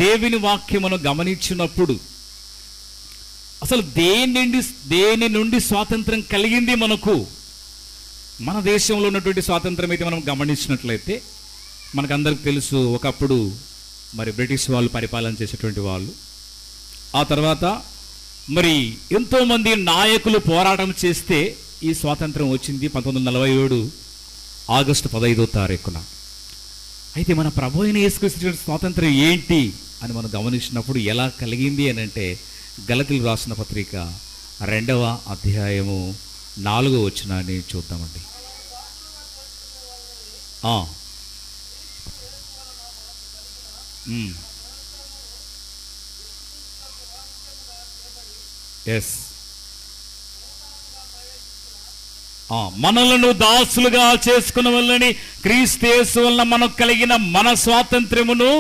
దేవుని వాక్యమును గమనించినప్పుడు అసలు దేని నుండి స్వాతంత్రం కలిగింది మనకు? మన దేశంలో ఉన్నటువంటి స్వాతంత్రం అయితే మనం గమనించినట్లయితే మనకందరికి తెలుసు, ఒకప్పుడు మరి బ్రిటిష్ వాళ్ళు పరిపాలన చేసేటువంటి వాళ్ళు. ఆ తర్వాత మరి ఎంతోమంది నాయకులు పోరాటం చేస్తే ఈ స్వాతంత్రం వచ్చింది 1947 ఆగస్టు 15వ తారీఖున. అయితే మన ప్రభు అయిన యేసుక్రీస్తు స్వాతంత్రం ఏంటి అని మనం గమనించినప్పుడు ఎలా కలిగింది అని అంటే, గలతీయులకు రాసిన పత్రిక 2వ అధ్యాయము 4వ వచనాన్ని చూద్దామండి. ఎస్, మనలను దాసులుగా చేసుకున్న వల్లని క్రీస్తు యేసు వలన మనకు కలిగిన మన స్వాతంత్ర్యమును